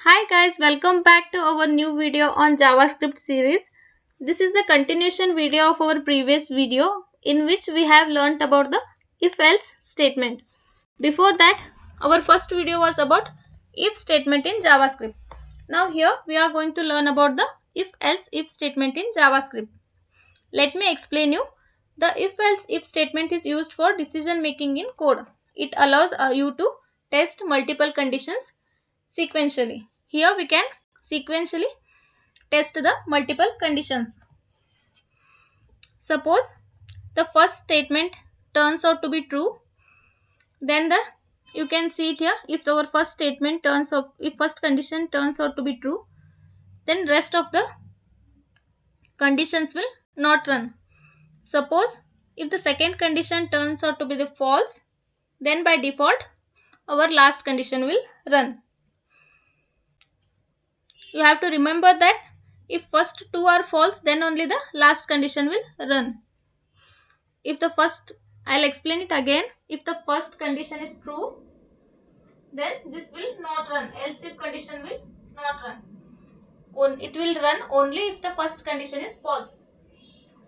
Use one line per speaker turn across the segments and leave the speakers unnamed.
Hi guys, welcome back to our new video on JavaScript series. This is the continuation video of our previous video in which we have learnt about the if-else statement. Before that, our first video was about if statement in JavaScript. Now here we are going to learn about the if-else if statement in JavaScript. Let me explain you. The if-else if statement is used for decision making in code. It allows you to test multiple conditions sequentially. Here we can sequentially test the multiple conditions. Suppose the first statement turns out to be true, then you can see it here. If our first statement turns out, if first condition turns out to be true, then rest of the conditions will not run. Suppose if the second condition turns out to be the false, then by default our last condition will run. You have to remember that if first two are false, then only the last condition will run. If the first, I'll explain it again. If the first condition is true, then this will not run. Else if condition will not run. It will run only if the first condition is false.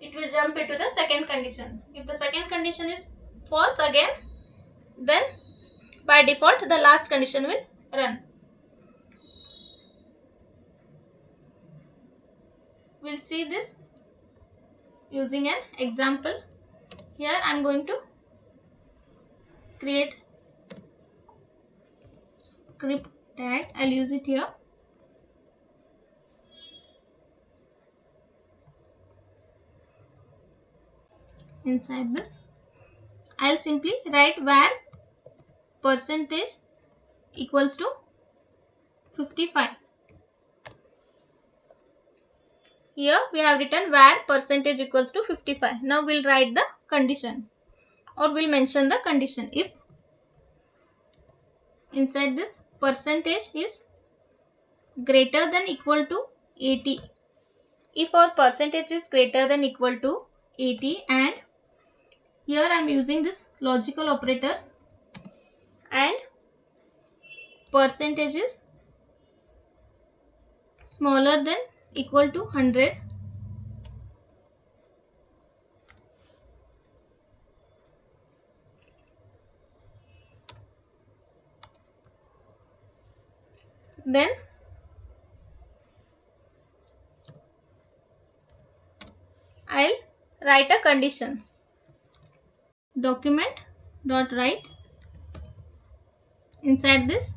It will jump into the second condition. If the second condition is false again, then by default the last condition will run. We'll see this using an example. Here I am going to create script tag. I'll use it here. Inside this, I'll simply write var percentage equals to 55. Here we have written var percentage equals to 55. Now we'll write the condition, or we'll mention the condition. If inside this percentage is greater than equal to 80. If our percentage is greater than equal to 80, and here I am using this logical operators, and percentage is smaller than equal to 100, then I'll write a condition. Document dot write. Inside this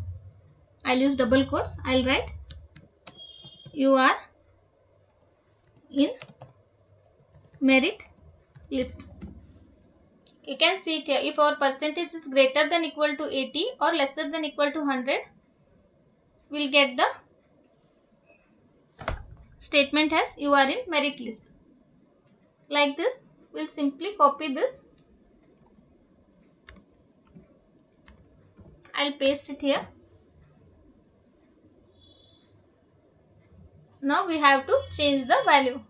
I'll use double quotes. I'll write you are in merit list. You can see it here. If our percentage is greater than equal to 80 or lesser than equal to 100, we'll get the statement as you are in merit list. Like this, we'll simply copy this. I'll paste it here. Now we have to change the value.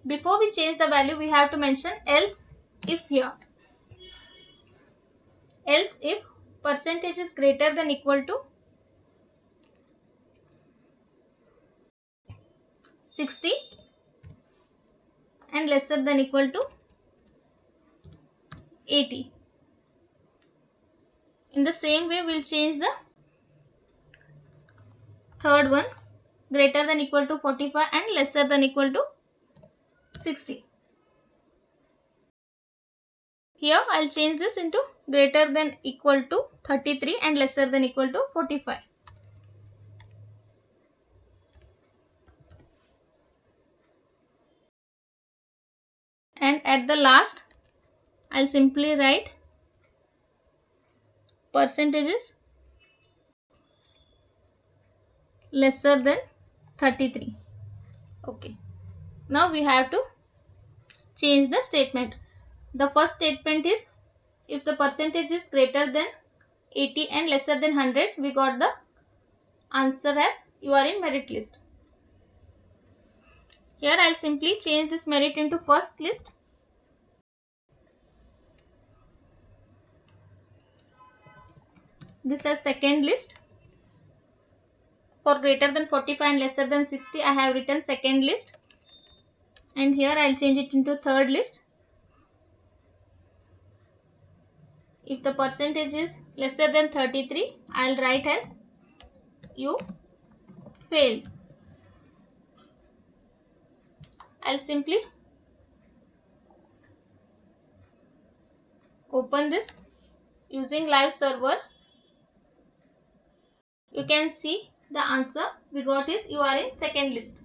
Before we change the value, we have to mention else if here. Else if percentage is greater than equal to 60 and lesser than equal to 80. In the same way, we'll change the third one, greater than equal to 45 and lesser than equal to 60. Here I'll change this into greater than equal to 33 and lesser than equal to 45. And at the last, I'll simply write percentages lesser than 33. Okay. Now we have to change the statement. The first statement is if the percentage is greater than 80 and lesser than 100, we got the answer as you are in merit list. Here I'll simply change this merit into first list. This as second list. For greater than 45 and lesser than 60, I have written second list. And here I'll change it into third list. If the percentage is lesser than 33, I'll write as you failed. I'll simply open this using live server. You can see the answer we got is you are in second list.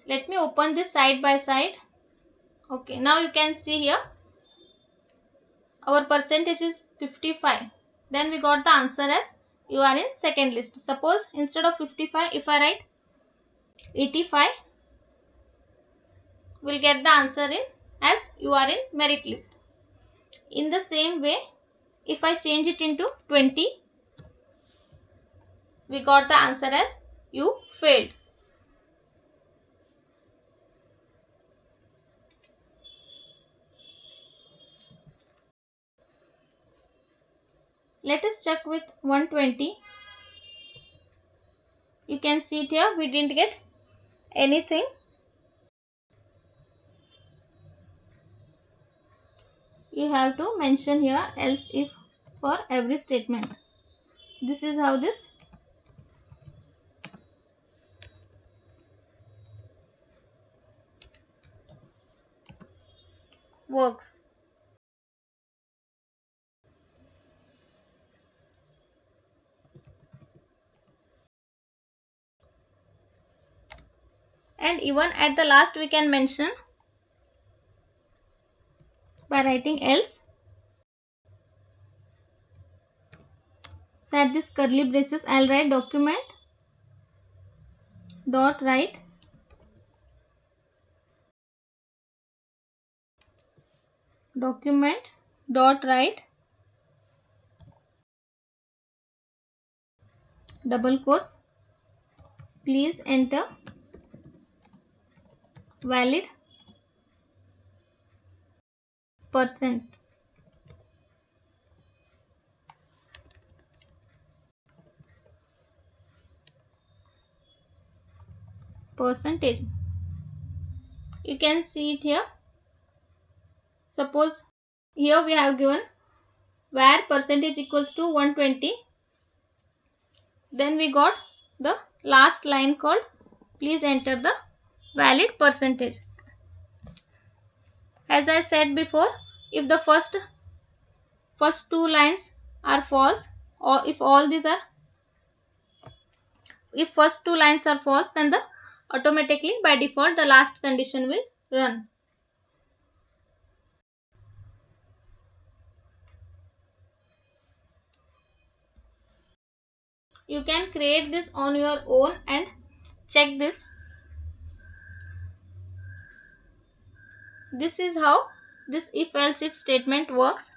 Let me open this side by side. Okay, now you can see here our percentage is 55. Then we got the answer as you are in second list. Suppose instead of 55, if I write 85, we'll get the answer in as you are in merit list. In the same way, if I change it into 20, we got the answer as you failed. Let us check with 120. You can see it here, we didn't get anything. You have to mention here else if for every statement. This is how this works. And even at the last we can mention by writing else. Set this curly braces, I'll write document dot write document dot write double quotes, please enter valid percent. Percentage. You can see it here. Suppose here we have given where percentage equals to 120. Then we got the last line called please enter the valid percentage. As I said before, if the first two lines are false, or if first two lines are false, then the automatically by default the last condition will run. You can create this on your own and check this. This is how this if else if statement works.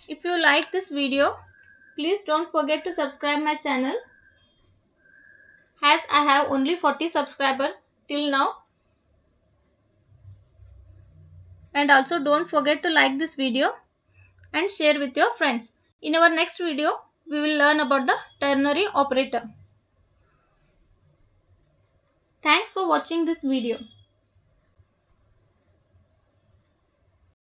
If you like this video, please don't forget to subscribe my channel, as I have only 40 subscribers till now. And also don't forget to like this video and share with your friends. In our next video, we will learn about the ternary operator. Thanks for watching this video.